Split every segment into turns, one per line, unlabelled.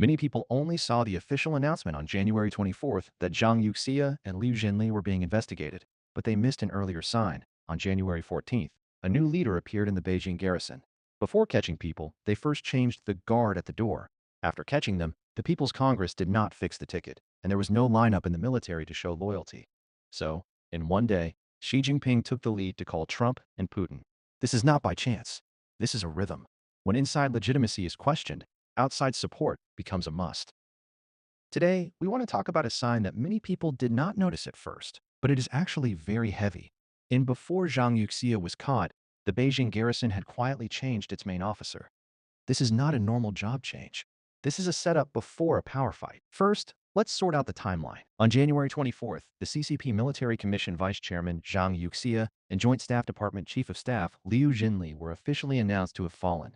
Many people only saw the official announcement on January 24th that Zhang Yuxia and Liu Zhenli were being investigated, but they missed an earlier sign. On January 14th, a new leader appeared in the Beijing garrison. Before catching people, they first changed the guard at the door. After catching them, the People's Congress did not fix the ticket, and there was no lineup in the military to show loyalty. So, in one day, Xi Jinping took the lead to call Trump and Putin. This is not by chance. This is a rhythm. When inside legitimacy is questioned, outside support becomes a must. Today, we want to talk about a sign that many people did not notice at first, but it is actually very heavy. And before Zhang Yuxia was caught, the Beijing garrison had quietly changed its main officer. This is not a normal job change. This is a setup before a power fight. First, let's sort out the timeline. On January 24th, the CCP Military Commission Vice Chairman Zhang Yuxia and Joint Staff Department Chief of Staff Liu Zhenli were officially announced to have fallen.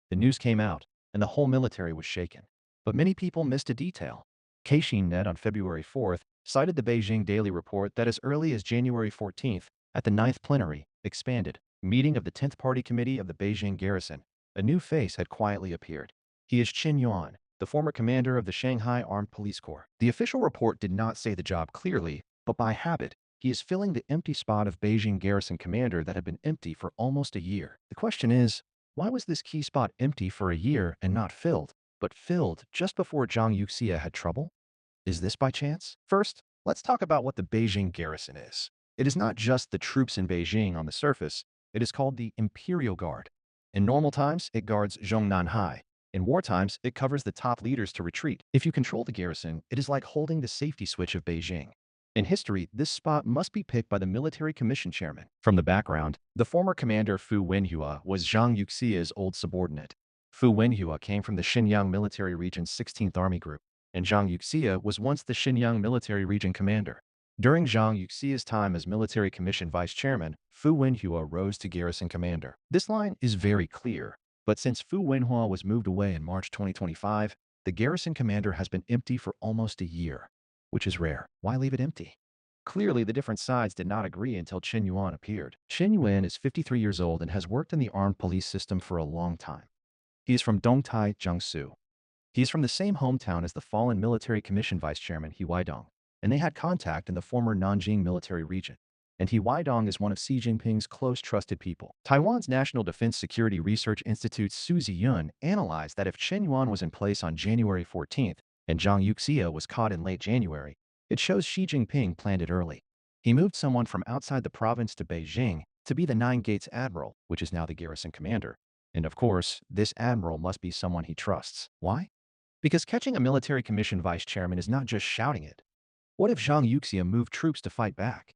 The news came out, and the whole military was shaken. But many people missed a detail. Net on February 4th cited the Beijing Daily Report that as early as January 14th, at the 9th plenary, expanded meeting of the 10th Party Committee of the Beijing garrison, a new face had quietly appeared. He is Qin Yuan, the former commander of the Shanghai Armed Police Corps. The official report did not say the job clearly, but by habit, he is filling the empty spot of Beijing garrison commander that had been empty for almost a year. The question is, why was this key spot empty for a year and not filled, but filled just before Zhang Yuxia had trouble? Is this by chance? First, let's talk about what the Beijing garrison is. It is not just the troops in Beijing on the surface, it is called the Imperial Guard. In normal times, it guards Zhongnanhai. In war times, it covers the top leaders to retreat. If you control the garrison, it is like holding the safety switch of Beijing. In history, this spot must be picked by the military commission chairman. From the background, the former commander Fu Wenhua was Zhang Yuxia's old subordinate. Fu Wenhua came from the Xinjiang Military Region's 16th Army Group, and Zhang Yuxia was once the Xinjiang Military Region commander. During Zhang Yuxia's time as military commission vice chairman, Fu Wenhua rose to garrison commander. This line is very clear, but since Fu Wenhua was moved away in March 2025, the garrison commander has been empty for almost a year, which is rare. Why leave it empty? Clearly, the different sides did not agree until Qin Yuan appeared. Qin Yuan is 53 years old and has worked in the armed police system for a long time. He is from Dongtai, Jiangsu. He is from the same hometown as the fallen military commission vice chairman He Weidong, and they had contact in the former Nanjing military region. And He Weidong is one of Xi Jinping's close trusted people. Taiwan's National Defense Security Research Institute's Su Ziyun analyzed that if Qin Yuan was in place on January 14th and Zhang Yuxia was caught in late January, it shows Xi Jinping planned it early. He moved someone from outside the province to Beijing to be the Nine Gates Admiral, which is now the garrison commander. And of course, this admiral must be someone he trusts. Why? Because catching a military commission vice chairman is not just shouting it. What if Zhang Yuxia moved troops to fight back?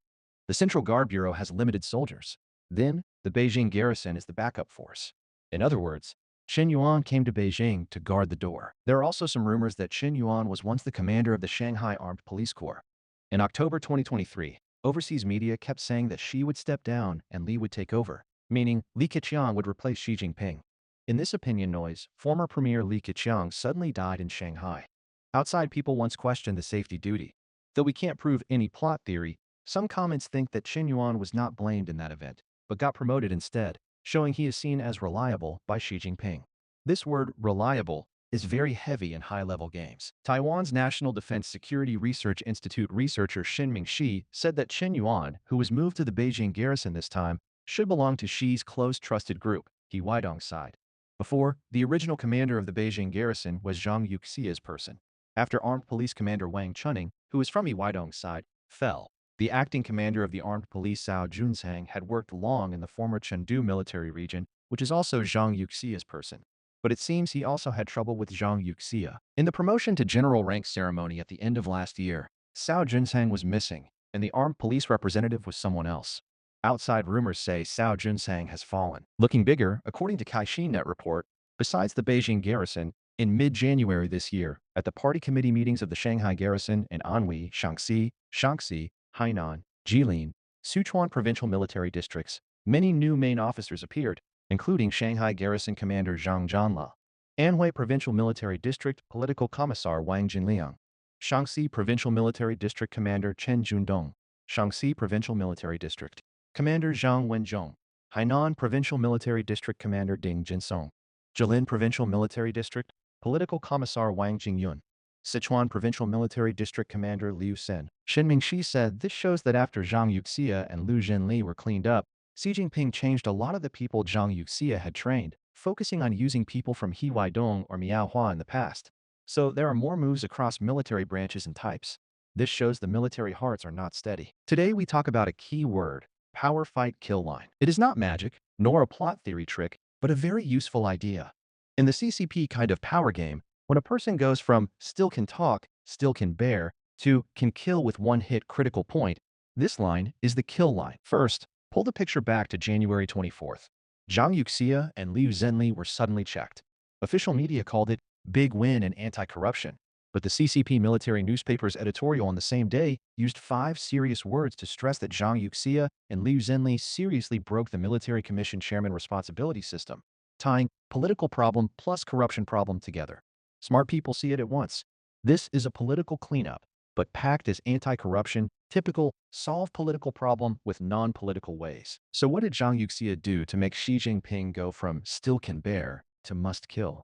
The Central Guard Bureau has limited soldiers. Then, the Beijing garrison is the backup force. In other words, Qin Yuan came to Beijing to guard the door. There are also some rumors that Qin Yuan was once the commander of the Shanghai Armed Police Corps. In October 2023, overseas media kept saying that Xi would step down and Li would take over, meaning Li Keqiang would replace Xi Jinping. In this opinion noise, former Premier Li Keqiang suddenly died in Shanghai. Outside people once questioned the safety duty. Though we can't prove any plot theory, some comments think that Qin Yuan was not blamed in that event, but got promoted instead, showing he is seen as reliable by Xi Jinping. This word, reliable, is very heavy in high-level games. Taiwan's National Defense Security Research Institute researcher Shinming Shi said that Qin Yuan, who was moved to the Beijing garrison this time, should belong to Xi's close trusted group, He Weidong's side. Before, the original commander of the Beijing garrison was Zhang Yuxia's person. After Armed Police Commander Wang Chuning, who was from He Weidong's side, fell, the acting commander of the armed police Cao Junsang had worked long in the former Chengdu military region, which is also Zhang Yuxia's person. But it seems he also had trouble with Zhang Yuxia. In the promotion to general rank ceremony at the end of last year, Cao Junsang was missing, and the armed police representative was someone else. Outside rumors say Cao Junsang has fallen. Looking bigger, according to Caixinnet report, besides the Beijing garrison, in mid-January this year, at the party committee meetings of the Shanghai garrison in Anhui, Shaanxi, Hainan, Jilin, Sichuan provincial military districts, many new main officers appeared, including Shanghai garrison commander Zhang Zhanla, Anhui provincial military district political commissar Wang Jinliang, Shaanxi provincial military district commander Chen Jundong, Shaanxi provincial military district commander Zhang Wenzhong, Hainan provincial military district commander Ding Jinsong, Jilin provincial military district Political Commissar Wang Jingyun, Sichuan Provincial Military District Commander Liu Xin. Shin Mingxi said this shows that after Zhang Yuxia and Liu Zhenli were cleaned up, Xi Jinping changed a lot of the people Zhang Yuxia had trained, focusing on using people from He Weidong or Miaohua in the past. So there are more moves across military branches and types. This shows the military hearts are not steady. Today we talk about a key word, power fight kill line. It is not magic, nor a plot theory trick, but a very useful idea. In the CCP kind of power game, when a person goes from still can talk, still can bear, to can kill with one hit critical point, this line is the kill line. First, pull the picture back to January 24th. Zhang Yuxia and Liu Zhenli were suddenly checked. Official media called it big win and anti-corruption. But the CCP military newspaper's editorial on the same day used 5 serious words to stress that Zhang Yuxia and Liu Zhenli seriously broke the military commission chairman responsibility system, tying political problem plus corruption problem together. Smart people see it at once. This is a political cleanup, but packed as anti-corruption, typical solve political problem with non-political ways. So what did Zhang Yuxia do to make Xi Jinping go from still can bear to must kill?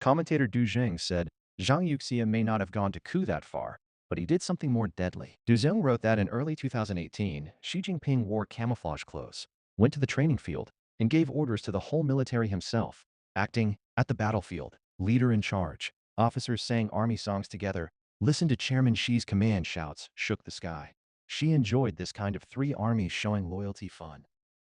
Commentator Du Jing said, Zhang Yuxia may not have gone to coup that far, but he did something more deadly. Du Jing wrote that in early 2018, Xi Jinping wore camouflage clothes, went to the training field, and gave orders to the whole military himself, acting at the battlefield, leader in charge. Officers sang army songs together, listened to Chairman Xi's command shouts, shook the sky. Xi enjoyed this kind of 3 armies showing loyalty fun.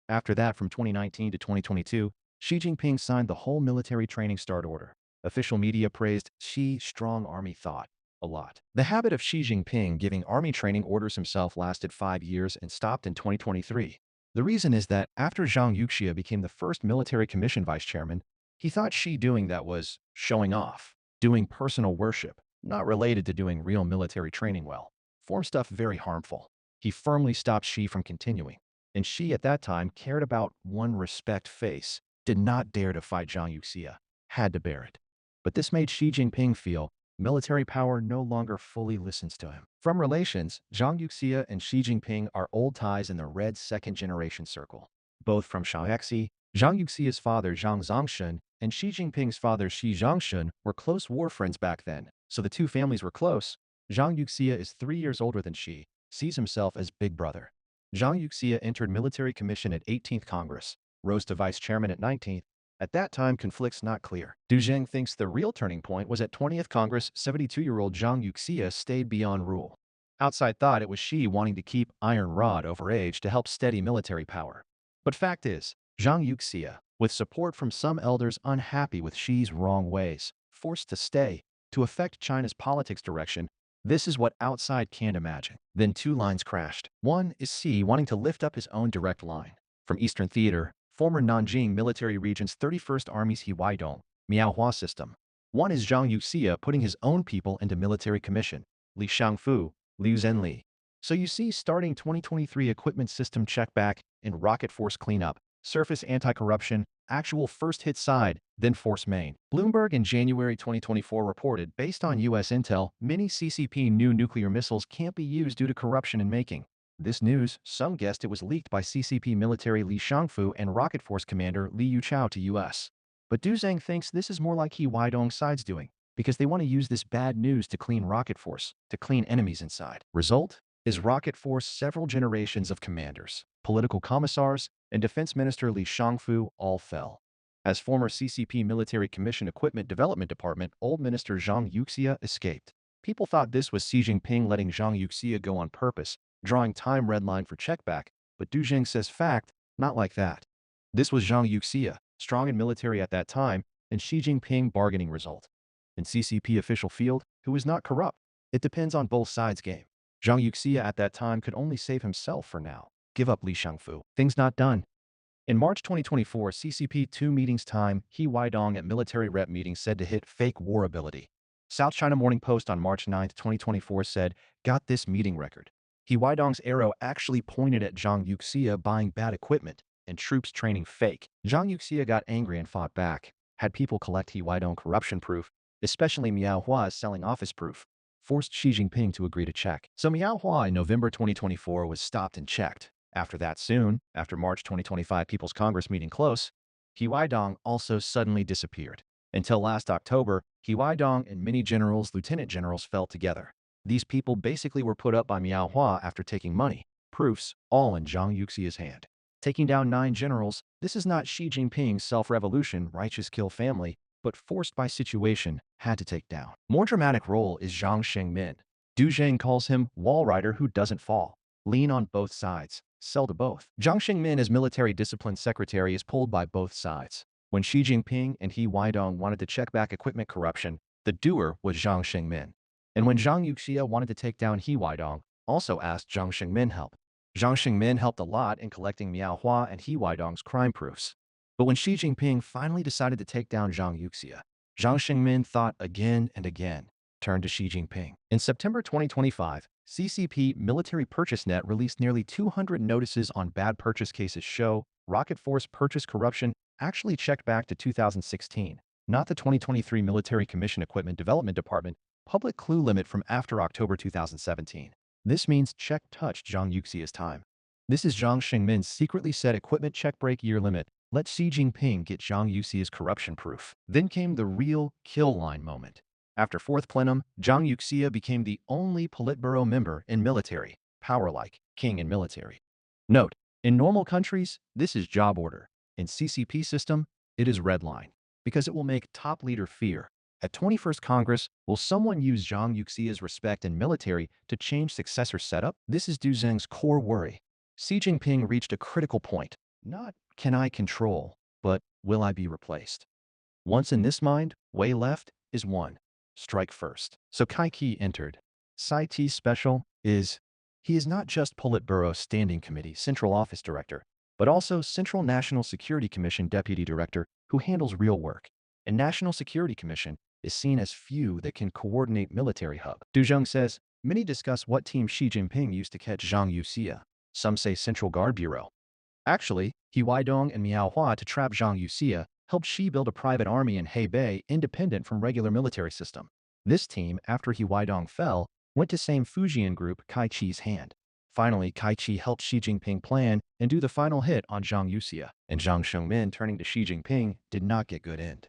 After that, from 2019 to 2022, Xi Jinping signed the whole military training start order. Official media praised Xi's strong army thought a lot. The habit of Xi Jinping giving army training orders himself lasted 5 years and stopped in 2023. The reason is that after Zhang Yuxia became the first military commission vice chairman, he thought Xi doing that was showing off, doing personal worship, not related to doing real military training well. Form stuff very harmful. He firmly stopped Xi from continuing. And Xi at that time cared about one respect face, did not dare to fight Zhang Yuxia, had to bear it. But this made Xi Jinping feel military power no longer fully listens to him. From relations, Zhang Yuxia and Xi Jinping are old ties in the red second-generation circle. Both from Shaanxi, Zhang Yuxia's father Zhang Zongshun and Xi Jinping's father Xi Zhongshun were close war friends back then, so the two families were close. Zhang Yuxia is 3 years older than Xi, sees himself as big brother. Zhang Yuxia entered military commission at 18th Congress, rose to vice chairman at 19th. At that time, conflicts not clear. Du Zheng thinks the real turning point was at 20th Congress, 72-year-old Zhang Yuxia stayed beyond rule. Outside thought it was Xi wanting to keep iron rod over age to help steady military power. But fact is, Zhang Yuxia, with support from some elders unhappy with Xi's wrong ways, forced to stay, to affect China's politics direction. This is what outside can't imagine. Then 2 lines crashed. One is Xi wanting to lift up his own direct line. From Eastern Theater, former Nanjing Military Region's 31st Army's He Weidong, Miaohua system. One is Zhang Yuxia putting his own people into military commission, Li Shangfu, Liu Zhenli. So you see, starting 2023 equipment system checkback and rocket force cleanup, surface anti-corruption, actual first hit side, then force main. Bloomberg in January 2024 reported, based on U.S. intel, many CCP new nuclear missiles can't be used due to corruption in making. This news, some guessed it was leaked by CCP military Li Shangfu and Rocket Force commander Li Yuchao to U.S. But Du Zheng thinks this is more like He Weidong side's doing, because they want to use this bad news to clean Rocket Force, to clean enemies inside. Result is Rocket Force several generations of commanders, political commissars, and Defense Minister Li Shangfu all fell. As former CCP Military Commission Equipment Development Department, old Minister Zhang Yuxia escaped. People thought this was Xi Jinping letting Zhang Yuxia go on purpose, drawing time red line for checkback, but Du Zheng says fact, not like that. This was Zhang Yuxia, strong in military at that time, and Xi Jinping bargaining result. In CCP official field, who is not corrupt. It depends on both sides game. Zhang Yuxia at that time could only save himself for now. Give up Li Shangfu. Things not done. In March 2024, CCP 2 meetings time, He Weidong at military rep meeting said to hit fake war ability. South China Morning Post on March 9, 2024 said, got this meeting record. He Weidong's arrow actually pointed at Zhang Yuxia buying bad equipment and troops training fake. Zhang Yuxia got angry and fought back, had people collect He Weidong corruption proof, especially Miaohua selling office proof, forced Xi Jinping to agree to check. So Miaohua in November 2024 was stopped and checked. After that soon, after March 2025 People's Congress meeting close, He Weidong also suddenly disappeared. Until last October, He Huaidong and many generals, lieutenant generals fell together. These people basically were put up by Miao Hua after taking money, proofs, all in Zhang Yuxia's hand. Taking down 9 generals, this is not Xi Jinping's self-revolution, righteous kill family, but forced by situation, had to take down. More dramatic role is Zhang Shengmin. Du Zheng calls him wall rider who doesn't fall. Lean on both sides, sell to both. Zhang Shengmin as military discipline secretary is pulled by both sides. When Xi Jinping and He Huaidong wanted to check back equipment corruption, the doer was Zhang Shengmin. And when Zhang Yuxia wanted to take down He Huaidong, also asked Zhang Shengmin help. Zhang Shengmin helped a lot in collecting Miao Hua and He Huaidong's crime proofs. But when Xi Jinping finally decided to take down Zhang Yuxia, Zhang Shengmin thought again and again, turned to Xi Jinping. In September 2025, CCP Military Purchase Net released nearly 200 notices on bad purchase cases show Rocket Force purchase corruption actually checked back to 2016, not the 2023 Military Commission Equipment Development Department public clue limit from after October 2017. This means check touched Zhang Yuxia's time. This is Zhang Shengmin's secretly set equipment check break year limit. Let Xi Jinping get Zhang Yuxia's corruption proof. Then came the real kill line moment. After 4th plenum, Zhang Yuxia became the only Politburo member in military, power like king in military. Note, in normal countries, this is job order. In CCP system, it is red line, because it will make top leader fear. At 21st Congress, will someone use Zhang Yuxia's respect in military to change successor setup? This is Du Zheng's core worry. Xi Jinping reached a critical point. Not can I control, but will I be replaced? Once in this mind, way left is 1. Strike first. So Kai Qi entered. Sai Ti's special is, he is not just Politburo Standing Committee Central Office Director, but also Central National Security Commission Deputy Director who handles real work. And National Security Commission is seen as few that can coordinate military hub. Du Zheng says, many discuss what team Xi Jinping used to catch Zhang Yuxia. Some say Central Guard Bureau. Actually, He Huaidong and Miao Hua to trap Zhang Yuxia helped Xi build a private army in Hebei independent from regular military system. This team, after He Huaidong fell, went to same Fujian group Kai Qi's hand. Finally, Kai Qi helped Xi Jinping plan and do the final hit on Zhang Yuxia, and Zhang Shengmin turning to Xi Jinping did not get good end.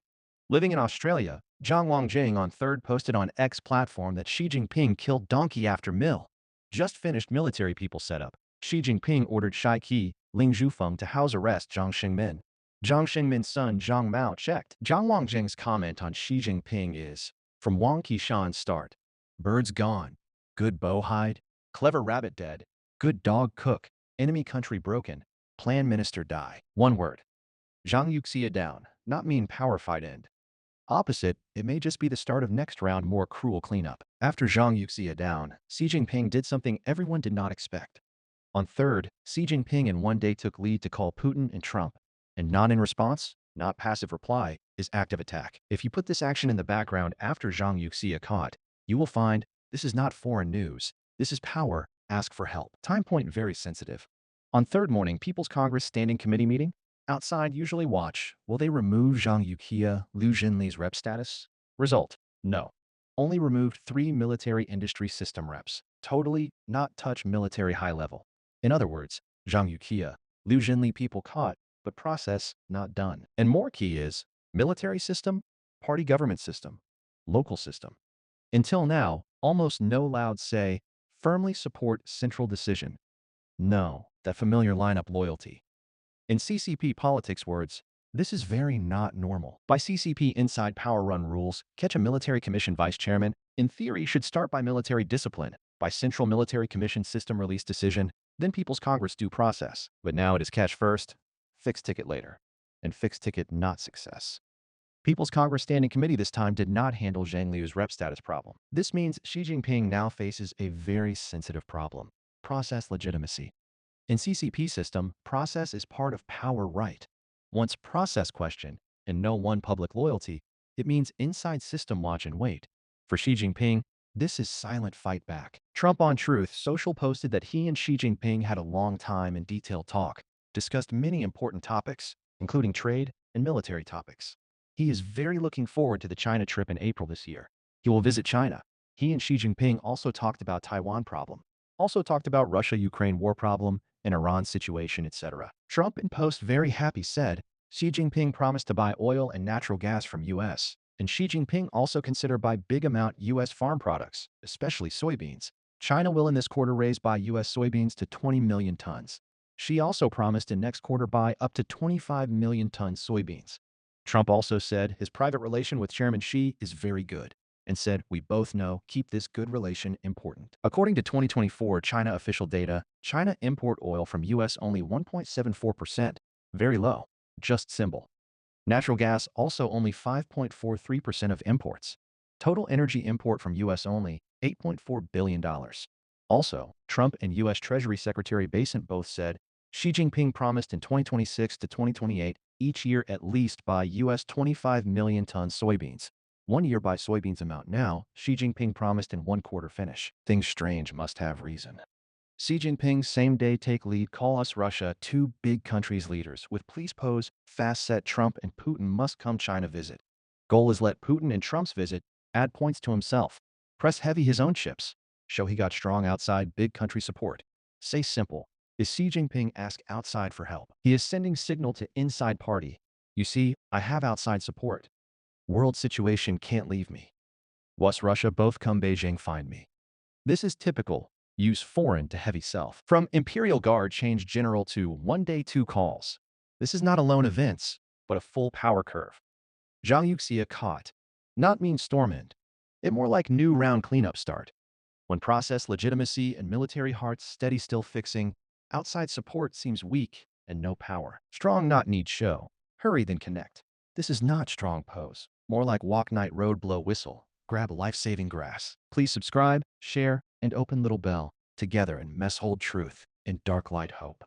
Living in Australia, Zhang Wangjing on 3rd posted on X platform that Xi Jinping killed donkey after mill. Just finished military people setup. Xi Jinping ordered Shai Qi, Ling Zhufeng to house arrest Zhang Shengmin. Zhang Shengmin's son Zhang Mao checked. Zhang Wangjing's comment on Xi Jinping is, from Wang Qishan's start. Birds gone. Good bow hide. Clever rabbit dead. Good dog cook. Enemy country broken. Plan minister die. One word. Zhang Yuxia down. Not mean power fight end. Opposite, it may just be the start of next round more cruel cleanup. After Zhang Yuxia down, Xi Jinping did something everyone did not expect. On 3rd, Xi Jinping in one day took lead to call Putin and Trump. And not in response, not passive reply, is active attack. If you put this action in the background after Zhang Yuxia caught, you will find this is not foreign news. This is power. Ask for help. Time point very sensitive. On 3rd morning, People's Congress Standing Committee meeting. Outside usually watch. Will they remove Zhang Yuxia, Liu Zhenli's rep status? Result, no. Only removed 3 military industry system reps. Totally not touch military high level. In other words, Zhang Yuxia, Liu Zhenli people caught, but process not done. And more key is military system, party government system, local system. Until now, almost no louds say, firmly support central decision. No, that familiar lineup loyalty. In CCP politics words, this is very not normal. By CCP inside power run rules, catch a military commission vice chairman, in theory should start by military discipline, by central military commission system release decision, then People's Congress due process. But now it is catch first, fixed ticket later, and fixed ticket not success. People's Congress Standing Committee this time did not handle Zhang Liu's rep status problem. This means Xi Jinping now faces a very sensitive problem, process legitimacy. In CCP system, process is part of power right. Once process question and no one public loyalty, it means inside system watch and wait. For Xi Jinping, this is silent fight back. Trump on Truth Social posted that he and Xi Jinping had a long time and detailed talk, discussed many important topics, including trade and military topics. He is very looking forward to the China trip in April this year. He will visit China. He and Xi Jinping also talked about Taiwan problem, also talked about Russia-Ukraine war problem, and Iran situation, etc. Trump in post very happy said, Xi Jinping promised to buy oil and natural gas from U.S., and Xi Jinping also considered buy big amount U.S. farm products, especially soybeans. China will in this quarter raise buy U.S. soybeans to 20 million tons. Xi also promised in next quarter buy up to 25 million tons soybeans. Trump also said his private relation with Chairman Xi is very good and said, "We both know keep this good relation important." According to 2024 China official data, China import oil from U.S. only 1.74%, very low, just symbol. Natural gas also only 5.43% of imports. Total energy import from U.S. only $8.4 billion. Also, Trump and U.S. Treasury Secretary Besant both said Xi Jinping promised in 2026 to 2028 each year at least buy U.S. 25 million tons soybeans. 1 year buy soybeans amount now, Xi Jinping promised in 1 quarter finish. Things strange must have reason. Xi Jinping same day take lead call us Russia two big countries leaders with please pose fast set Trump and Putin must come China visit. Goal is let Putin and Trump's visit add points to himself. Press heavy his own chips. Show he got strong outside big country support. Say simple. Is Xi Jinping ask outside for help? He is sending signal to inside party. You see, I have outside support. World situation can't leave me. Was Russia both come Beijing find me. This is typical. Use foreign to heavy self. From Imperial Guard change general to 1 day 2 calls. This is not alone events, but a full power curve. Zhang Yuxia caught. Not mean storm end. It more like new round cleanup start. When process legitimacy and military hearts steady still fixing, outside support seems weak and no power. Strong not need show. Hurry then connect. This is not strong pose. More like walk night road blow whistle. Grab life-saving grass. Please subscribe, share, and open little bell. Together in mess hold truth, in dark light hope.